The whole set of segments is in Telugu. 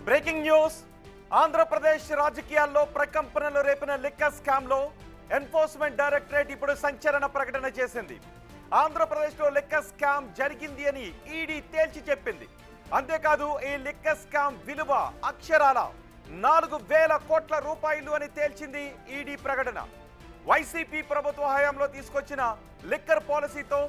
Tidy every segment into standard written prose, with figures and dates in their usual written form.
Breaking news. ఆంధ్రప్రదేశ్ రాజకీయాల్లో ప్రకంపనలు రేపిన లిక్కర్ స్కామ్ లో ఎన్ఫోర్స్మెంట్ డైరెక్టరేట్ ఇప్పుడు సంచలన ప్రకటన చేసింది. ఆంధ్రప్రదేశ్లో లిక్కర్ స్కామ్ జరిగింది అని ఈడీ తేల్చి చెప్పింది. అంతేకాదు ఈ లిక్కర్ స్కామ్ విలువ అక్షరాల 4,000 కోట్ల రూపాయలు అని తేల్చింది ఈడీ ప్రకటన. వైసీపీ ప్రభుత్వ హయాంలో తీసుకొచ్చిన లిక్కర్ పాలసీతో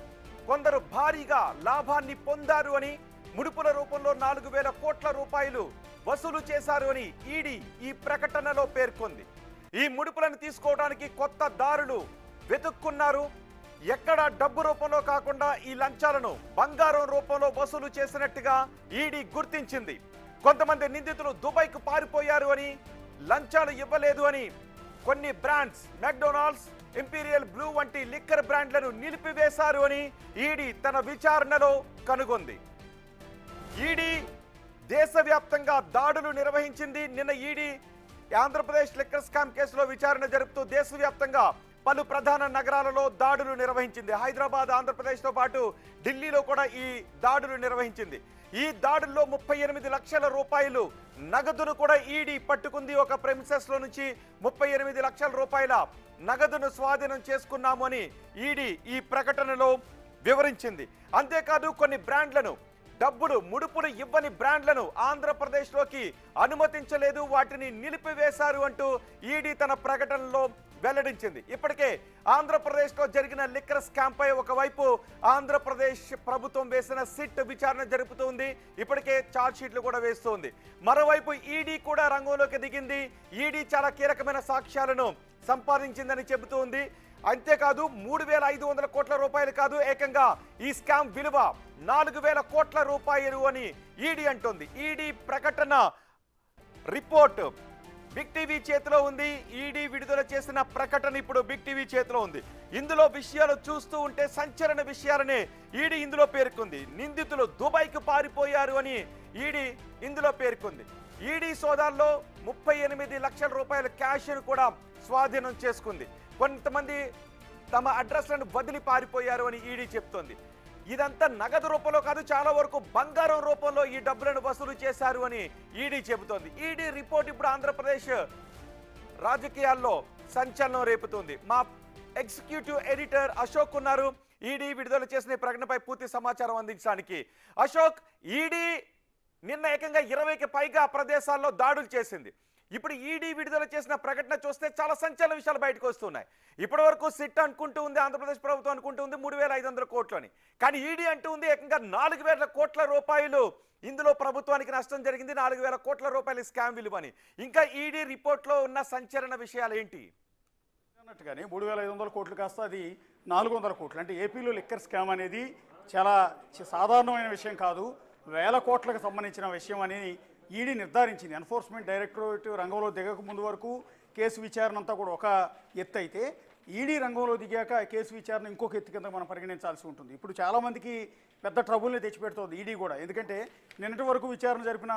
కొందరు భారీగా లాభాన్ని పొందారు అని, ముడుపుల రూపంలో 4,000 కోట్ల రూపాయలు వసూలు చేశారు అని ఈడీ ఈ ప్రకటనలో పేర్కొంది. ఈ ముడుపులను తీసుకోవడానికి కొత్త దారులు వెతుక్కున్నారు. ఎక్కడ డబ్బు రూపంలో కాకుండా ఈ లంచాలను బంగారం రూపంలో వసూలు చేసినట్టుగా ఈడీ గుర్తించింది. కొంతమంది నిందితులు దుబాయ్కు పారిపోయారు అని, లంచాలు ఇవ్వలేదు అని కొన్ని బ్రాండ్స్ మెక్డొనాల్డ్స్, ఇంపీరియల్ బ్లూ వంటి లిక్కర్ బ్రాండ్లను నిలిపివేశారు అని ఈడీ తన విచారణలో కనుగొంది. ఈడీ దేశవ్యాప్తంగా దాడులు నిర్వహించింది. నిన్న ఈడీ ఆంధ్రప్రదేశ్ లిక్కర్ స్కామ్ కేసులో విచారణ జరుపుతూ దేశవ్యాప్తంగా పలు ప్రధాన నగరాలలో దాడులు నిర్వహించింది. హైదరాబాద్, ఆంధ్రప్రదేశ్తో పాటు ఢిల్లీలో కూడా ఈ దాడులు నిర్వహించింది. ఈ దాడుల్లో 38 లక్షల రూపాయలు నగదును కూడా ఈడీ పట్టుకుంది. ఒక ప్రెమిసెస్ లో నుంచి 38 లక్షల రూపాయల నగదును స్వాధీనం చేసుకున్నాము అని ఈడీ ఈ ప్రకటనలో వివరించింది. అంతేకాదు కొన్ని బ్రాండ్లను, ముడుపులు ఇవ్వని బ్రాండ్లను ఆంధ్రప్రదేశ్లోకి అనుమతించలేదు, వాటిని నిలిపివేశారు అంటూ ఈడీ తన ప్రకటనలో వెల్లడించింది. ఇప్పటికే ఆంధ్రప్రదేశ్లో జరిగిన లిక్కర్ స్కామ్ పై ఒకవైపు ఆంధ్రప్రదేశ్ ప్రభుత్వం వేసిన సిట్ విచారణ జరుపుతోంది. ఇప్పటికే ఛార్జ్ షీట్లు కూడా వేస్తోంది. మరోవైపు ఈడీ కూడా రంగంలోకి దిగింది. ఈడీ చాలా కీలకమైన సాక్ష్యాలను సంపాదించిందని చెబుతోంది. అంతేకాదు 3,500 కోట్ల రూపాయలు కాదు, ఏకంగా ఈ స్కామ్ విలువ 4,000 కోట్ల రూపాయలు అని ఈడీ అంటోంది. ఈడీ ప్రకటన రిపోర్ట్ బిగ్ టీవీ చేతిలో ఉంది. ఈడీ విడుదల చేసిన ప్రకటన ఇప్పుడు బిగ్ టీవీ చేతిలో ఉంది. ఇందులో విషయాలు చూస్తూ ఉంటే సంచలన విషయాలనే ఈడీ ఇందులో పేర్కొంది. నిందితులు దుబాయ్కు పారిపోయారు అని ఈడీ ఇందులో పేర్కొంది. ఈడీ సోదాల్లో 38 లక్షల రూపాయల క్యాష్ను కూడా స్వాధీనం చేసుకుంది. కొంతమంది తమ అడ్రస్లను వదిలి పారిపోయారు అని ఈడీ చెప్తోంది. ఇదంతా నగదు రూపంలో కాదు, చాలా వరకు బంగారం రూపంలో ఈ డబ్బులను వసూలు చేశారు అని ఈడీ చెబుతోంది. ఈడీ రిపోర్ట్ ఇప్పుడు ఆంధ్రప్రదేశ్ రాజకీయాల్లో సంచలనం రేపుతుంది. మా ఎగ్జిక్యూటివ్ ఎడిటర్ అశోక్ ఉన్నారు ఈడీ విడుదల చేసిన ప్రకటనపై పూర్తి సమాచారం అందించడానికి. అశోక్, ఈడీ నిన్న ఏకంగా 20కి పైగా ప్రదేశాల్లో దాడులు చేసింది. ఇప్పుడు ఈడీ విడుదల చేసిన ప్రకటన చూస్తే చాలా సంచలన విషయాలు బయటకు వస్తున్నాయి. ఇప్పటి వరకు సిట్ అనుకుంటూ ఉంది, ఆంధ్రప్రదేశ్ ప్రభుత్వం అనుకుంటూ ఉంది 3,500 కోట్లు అని. కానీ ఈడీ అంటూ ఉంది ఏకంగా 4,000 కోట్ల రూపాయలు ఇందులో ప్రభుత్వానికి నష్టం జరిగింది, 4,000 కోట్ల రూపాయల స్కామ్ విలువని. ఇంకా ఈడీ రిపోర్ట్లో ఉన్న సంచలన విషయాలు ఏంటి? అన్నట్టుగానే 3,500 కోట్లు కాస్త అది 400 కోట్లు. అంటే ఏపీలో లిక్కర్ స్కామ్ అనేది చాలా సాధారణమైన విషయం కాదు, వేల కోట్లకు సంబంధించిన విషయం అని ఈడీ నిర్ధారించింది. ఎన్ఫోర్స్మెంట్ డైరెక్టరేట్ రంగంలో దిగక ముందు వరకు కేసు విచారణ అంతా కూడా ఒక ఎత్తు అయితే, ఈడీ రంగంలో దిగాక కేసు విచారణ ఇంకొక ఎత్తు కింద మనం పరిగణించాల్సి ఉంటుంది. ఇప్పుడు చాలామందికి పెద్ద ట్రబుల్ని తెచ్చిపెడుతోంది ఈడీ కూడా. ఎందుకంటే నిన్నటి వరకు విచారణ జరిపిన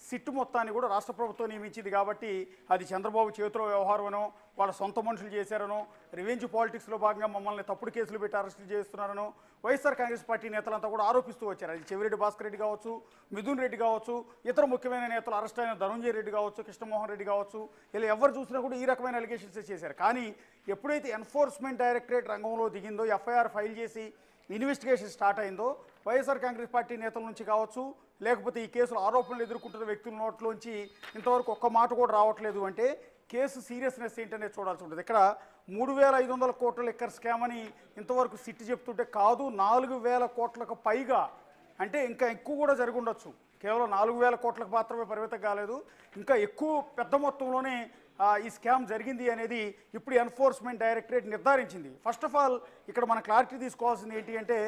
సిట్ మొత్తాన్ని కూడా రాష్ట్ర ప్రభుత్వం నియమించింది కాబట్టి అది చంద్రబాబు చేతిలో వ్యవహారమనో, వాళ్ళ సొంత మనుషులు చేశారనో, రివెంజ్ పాలిటిక్స్లో భాగంగా మమ్మల్ని తప్పుడు కేసులు పెట్టి అరెస్టులు చేస్తున్నారనో వైఎస్ఆర్ కాంగ్రెస్ పార్టీ నేతలంతా కూడా ఆరోపిస్తూ వచ్చారు. అది చెవిరెడ్డి భాస్కర్ రెడ్డి కావచ్చు, మిథున్ రెడ్డి కావచ్చు, ఇతర ముఖ్యమైన నేతలు అరెస్ట్ అయిన ధనంజయ రెడ్డి కావచ్చు, కృష్ణమోహన్ రెడ్డి కావచ్చు, ఇలా ఎవరు చూసినా కూడా ఈ రకమైన అలిగేషన్స్ చేశారు. కానీ ఎప్పుడైతే ఎన్ఫోర్స్మెంట్ డైరెక్టరేట్ రంగంలో దిగిందో, ఎఫ్ఐఆర్ ఫైల్ చేసి ఇన్వెస్టిగేషన్ స్టార్ట్ అయిందో, వైఎస్ఆర్ కాంగ్రెస్ పార్టీ నేతల నుంచి కావచ్చు, లేకపోతే ఈ కేసులో ఆరోపణలు ఎదుర్కొంటున్న వ్యక్తుల నోట్లోంచి ఇంతవరకు ఒక్క మాట కూడా రావట్లేదు. అంటే కేసు సీరియస్నెస్ ఏంటనేది చూడాల్సి ఉంటుంది. ఇక్కడ 3,500 కోట్ల లిక్కర్ స్కామ్ అని ఇంతవరకు సిట్ చెప్తుంటే కాదు, 4,000 కోట్లకు పైగా, అంటే ఇంకా ఎక్కువ కూడా జరిగి ఉండొచ్చు. కేవలం 4,000 కోట్లకు మాత్రమే పరిమితం కాలేదు, ఇంకా ఎక్కువ పెద్ద మొత్తంలోనే ఈ స్కామ్ జరిగింది అనేది ఇప్పుడు ఎన్ఫోర్స్మెంట్ డైరెక్టరేట్ నిర్ధారించింది. ఫస్ట్ ఆఫ్ ఆల్ ఇక్కడ మనం క్లారిటీ తీసుకోవాల్సింది ఏంటి అంటే,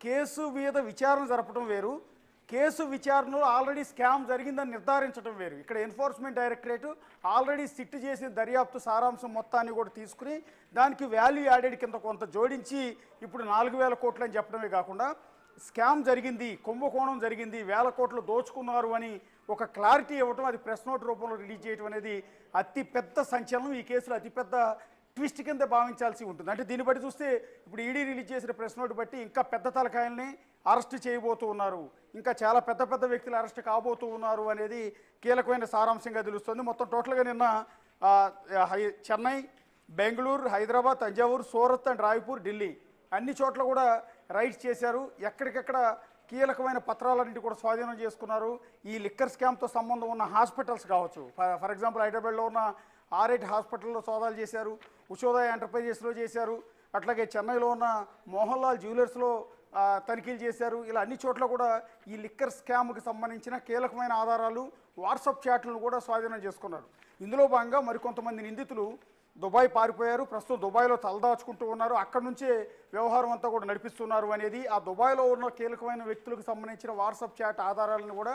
కేసు మీద విచారణ జరపడం వేరు, కేసు విచారణలో ఆల్రెడీ స్కామ్ జరిగిందని నిర్ధారించడం వేరు. ఇక్కడ ఎన్ఫోర్స్మెంట్ డైరెక్టరేట్ ఆల్రెడీ సిట్ చేసిన దర్యాప్తు సారాంశం మొత్తాన్ని కూడా తీసుకుని దానికి వాల్యూ యాడెడ్ కింద కొంత జోడించి ఇప్పుడు 4,000 కోట్లు అని చెప్పడమే కాకుండా, స్కామ్ జరిగింది, కుంభకోణం జరిగింది, వేల కోట్లు దోచుకున్నారు అని ఒక క్లారిటీ ఇవ్వటం, అది ప్రెస్ నోట్ రూపంలో రిలీజ్ చేయడం అనేది అతిపెద్ద సంచలనం. ఈ కేసులో అతిపెద్ద ట్విస్ట్ కింద భావించాల్సి ఉంటుంది. అంటే దీన్ని బట్టి చూస్తే ఇప్పుడు ఈడీ రిలీజ్ చేసిన ప్రెస్ నోట్ బట్టి ఇంకా పెద్ద తలకాయల్ని అరెస్ట్ చేయబోతూ ఉన్నారు, ఇంకా చాలా పెద్ద పెద్ద వ్యక్తులు అరెస్ట్ కాబోతూ ఉన్నారు అనేది కీలకమైన సారాంశంగా తెలుస్తుంది. మొత్తం టోటల్గా నిన్న చెన్నై, బెంగళూరు, హైదరాబాద్, తంజావూరు, సూరత్ అండ్ రాయ్పూర్, ఢిల్లీ అన్ని చోట్ల కూడా రైడ్స్ చేశారు. ఎక్కడికెక్కడ కీలకమైన పత్రాలన్నింటి కూడా స్వాధీనం చేసుకున్నారు. ఈ లిక్కర్ స్కామ్తో సంబంధం ఉన్న హాస్పిటల్స్ కావచ్చు, ఫర్ ఎగ్జాంపుల్ హైదరాబాద్లో ఉన్న ఆర్ఐటి హాస్పిటల్లో సోదాలు చేశారు, ఉషోదయ ఎంటర్ప్రైజెస్లో చేశారు, అట్లాగే చెన్నైలో ఉన్న మోహన్ లాల్ జ్యువెలర్స్లో తనిఖీలు చేశారు. ఇలా అన్ని చోట్ల కూడా ఈ లిక్కర్ స్కామ్కి సంబంధించిన కీలకమైన ఆధారాలు, వాట్సాప్ చాట్లను కూడా స్వాధీనం చేసుకున్నారు. ఇందులో భాగంగా మరికొంతమంది నిందితులు దుబాయ్ పారిపోయారు, ప్రస్తుతం దుబాయ్లో తలదాచుకుంటూ ఉన్నారు, అక్కడి నుంచే వ్యవహారం అంతా కూడా నడిపిస్తున్నారు అనేది ఆ దుబాయ్లో ఉన్న కీలకమైన వ్యక్తులకు సంబంధించిన వాట్సాప్ చాట్ ఆధారాలను కూడా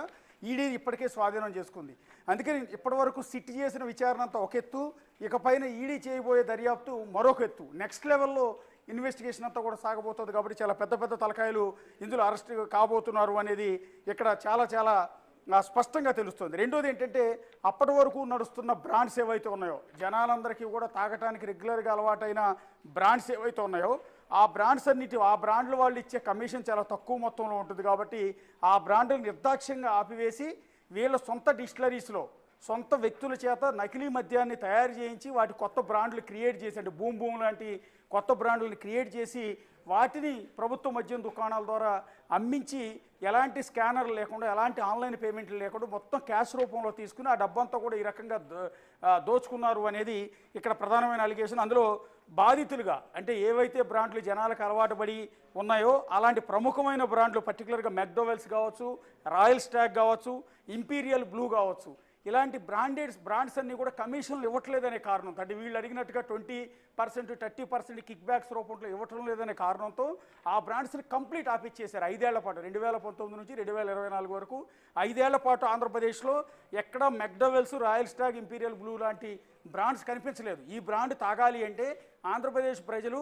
ఈడీ ఇప్పటికే స్వాధీనం చేసుకుంది. అందుకని ఇప్పటివరకు సిట్ చేసిన విచారణ అంతా ఒక ఎత్తు, ఇకపైన ఈడీ చేయబోయే దర్యాప్తు మరొక ఎత్తు, నెక్స్ట్ లెవెల్లో ఇన్వెస్టిగేషన్ అంతా కూడా సాగబోతుంది. కాబట్టి చాలా పెద్ద పెద్ద తలకాయలు ఇందులో అరెస్ట్ కాబోతున్నారు అనేది ఇక్కడ చాలా చాలా స్పష్టంగా తెలుస్తుంది. రెండోది ఏంటంటే అప్పటి వరకు నడుస్తున్న బ్రాండ్స్ ఏవైతే ఉన్నాయో, జనాలందరికీ కూడా తాగటానికి రెగ్యులర్గా అలవాటైన బ్రాండ్స్ ఏవైతే ఉన్నాయో ఆ బ్రాండ్స్ అన్నిటి ఆ బ్రాండ్ల వాళ్ళు ఇచ్చే కమిషన్ చాలా తక్కువ మొత్తంలో ఉంటుంది. కాబట్టి ఆ బ్రాండ్లు నిర్దాక్ష్యంగా ఆపివేసి వీళ్ళ సొంత డిస్టిలరీస్లో సొంత వ్యక్తుల చేత నకిలీ మద్యాన్ని తయారు చేయించి వాటి కొత్త బ్రాండ్లు క్రియేట్ చేసి, అంటే బూమ్ బూమ్ లాంటి కొత్త బ్రాండ్లను క్రియేట్ చేసి వాటిని ప్రభుత్వ మద్యం దుకాణాల ద్వారా అమ్మించి ఎలాంటి స్కానర్లు లేకుండా ఎలాంటి ఆన్లైన్ పేమెంట్లు లేకుండా మొత్తం క్యాష్ రూపంలో తీసుకుని ఆ డబ్బంతా కూడా ఈ రకంగా దోచుకున్నారు అనేది ఇక్కడ ప్రధానమైన అలిగేషన్. అందులో బాధితులుగా అంటే ఏవైతే బ్రాండ్లు జనాలకు అలవాటు పడి ఉన్నాయో అలాంటి ప్రముఖమైన బ్రాండ్లు, పర్టికులర్గా మెక్డోవెల్స్ కావచ్చు, రాయల్ స్టాగ్ కావచ్చు, ఇంపీరియల్ బ్లూ కావచ్చు, ఇలాంటి బ్రాండ్స్ అన్నీ కూడా కమిషన్లు ఇవ్వట్లేదనే కారణంతో, అంటే వీళ్ళు అడిగినట్టుగా 20%, 30% కిక్ బ్యాక్స్ రూపంలో ఇవ్వటం లేదనే కారణంతో ఆ బ్రాండ్స్ని కంప్లీట్ ఆపిచ్చేశారు 5 ఏళ్ల పాటు. 2019 నుంచి 2024 వరకు 5 ఏళ్ల పాటు ఆంధ్రప్రదేశ్లో ఎక్కడ McDowell's, royal stag, imperial blue లాంటి బ్రాండ్స్ కనిపించలేదు. ఈ బ్రాండ్ తాగాలి అంటే ఆంధ్రప్రదేశ్ ప్రజలు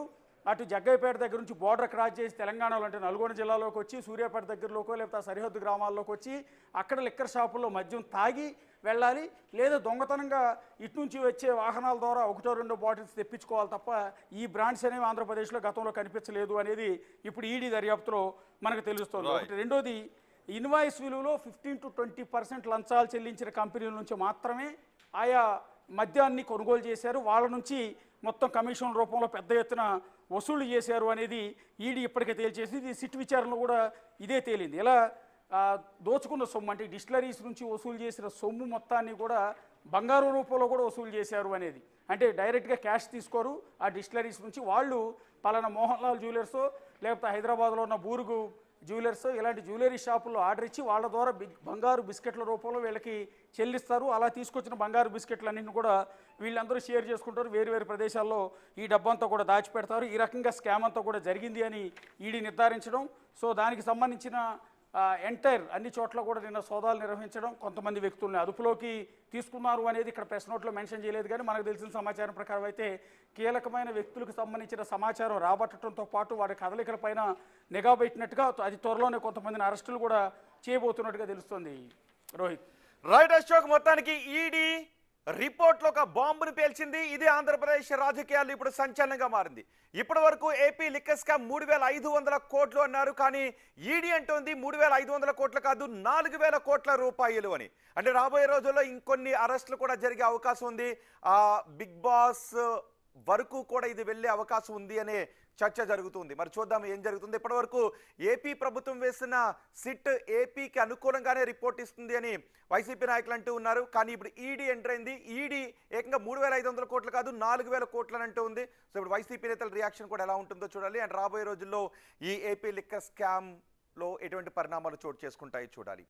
అటు జగ్గయ్యపేట దగ్గర నుంచి బోర్డర్ క్రాస్ చేసి తెలంగాణలో అంటే నల్గొండ జిల్లాలోకి వచ్చి సూర్యాపేట దగ్గరలోకో లేకపోతే సరిహద్దు గ్రామాల్లోకి వచ్చి అక్కడ లిక్కర్ షాపుల్లో మద్యం తాగి వెళ్ళాలి, లేదా దొంగతనంగా ఇటు నుంచి వచ్చే వాహనాల ద్వారా 1-2 బాటిల్స్ తెప్పించుకోవాలి తప్ప ఈ బ్రాండ్స్ అనేవి ఆంధ్రప్రదేశ్లో గతంలో కనిపించలేదు అనేది ఇప్పుడు ఈడీ దర్యాప్తులో మనకు తెలుస్తుంది. ఒకటి. రెండోది, ఇన్వాయిస్ విలువలో 15 to 20% లంచాలు చెల్లించిన కంపెనీల నుంచి మాత్రమే ఆయా మద్యాన్ని కొనుగోలు చేశారు, వాళ్ళ నుంచి మొత్తం కమిషన్ రూపంలో పెద్ద ఎత్తున వసూలు చేశారు అనేది ఈడీ ఇప్పటికే తేల్చేసి ఇది సిట్ విచారణలో కూడా ఇదే తేలింది. ఇలా దోచుకున్న సొమ్ము అంటే డిస్టిలరీస్ నుంచి వసూలు చేసిన సొమ్ము మొత్తాన్ని కూడా బంగారు రూపంలో కూడా వసూలు చేశారు అనేది, అంటే డైరెక్ట్గా క్యాష్ తీసుకోరు ఆ డిస్టిలరీస్ నుంచి, వాళ్ళు పలానా మోహన్ లాల్ జ్యువెలర్స్ లేకపోతే హైదరాబాద్లో ఉన్న బూరుగు జ్యువెలర్స్ ఇలాంటి జ్యువెలరీ షాపుల్లో ఆర్డర్ ఇచ్చి వాళ్ళ ద్వారా బంగారు బిస్కెట్ల రూపంలో వీళ్ళకి చెల్లిస్తారు. అలా తీసుకొచ్చిన బంగారు బిస్కెట్లన్నింటిని కూడా వీళ్ళందరూ షేర్ చేసుకుంటారు, వేరు వేరు ప్రదేశాల్లో ఈ డబ్బంతా కూడా దాచిపెడతారు. ఈ రకంగా స్కామ్ అంతా కూడా జరిగింది అని ఈడీ నిర్ధారించడం, సో దానికి సంబంధించిన ఎంటైర్ అన్ని చోట్ల కూడా నిన్న సోదాలు నిర్వహించడం, కొంతమంది వ్యక్తుల్ని అదుపులోకి తీసుకున్నారు అనేది ఇక్కడ ప్రెస్ నోట్లో మెన్షన్ చేయలేదు. కానీ మనకు తెలిసిన సమాచారం ప్రకారం అయితే కీలకమైన వ్యక్తులకు సంబంధించిన సమాచారం రాబట్టడంతో పాటు వారి కదలికలపైన నిఘా పెట్టినట్టుగా అది త్వరలోనే కొంతమందిని అరెస్టులు కూడా చేయబోతున్నట్టుగా తెలుస్తుంది. రోహిత్. రైట్ అశోక్, మొత్తానికి ఈడీ రిపోర్ట్లో ఒక బాంబును పేల్చింది. ఇది ఆంధ్రప్రదేశ్ రాజకీయాల్లో ఇప్పుడు సంచలనంగా మారింది. ఇప్పటి వరకు ఏపీ లిక్కర్ స్కామ్ 3,500 కోట్లు అన్నారు, కానీ ఈడీ అంటోంది 3,500 కోట్లు కాదు 4,000 కోట్ల రూపాయలు అని. అంటే రాబోయే రోజుల్లో ఇంకొన్ని అరెస్టులు కూడా జరిగే అవకాశం ఉంది, బిగ్ బాస్ వరకు కూడా ఇది వెళ్ళే అవకాశం ఉంది అనే చర్చ జరుగుతుంది. మరి చూద్దాం ఏం జరుగుతుంది. ఇప్పటివరకు ఏపీ ప్రభుత్వం వేసిన సిట్ ఏపీకి అనుకూలంగానే రిపోర్ట్ ఇస్తుంది అని వైసీపీ నాయకులు అంటూ ఉన్నారు. కానీ ఇప్పుడు ఈడీ ఎంటర్ అయింది. ఈడీ ఏకంగా 3,500 కోట్లు కాదు 4,000 కోట్లు అని అంటూ ఉంది. సో ఇప్పుడు వైసీపీ నేతల రియాక్షన్ కూడా ఎలా ఉంటుందో చూడాలి. అండ్ రాబోయే రోజుల్లో ఈ ఏపీ లిక్కర్ స్కామ్లో ఎటువంటి పరిణామాలు చోటు చేసుకుంటాయో చూడాలి.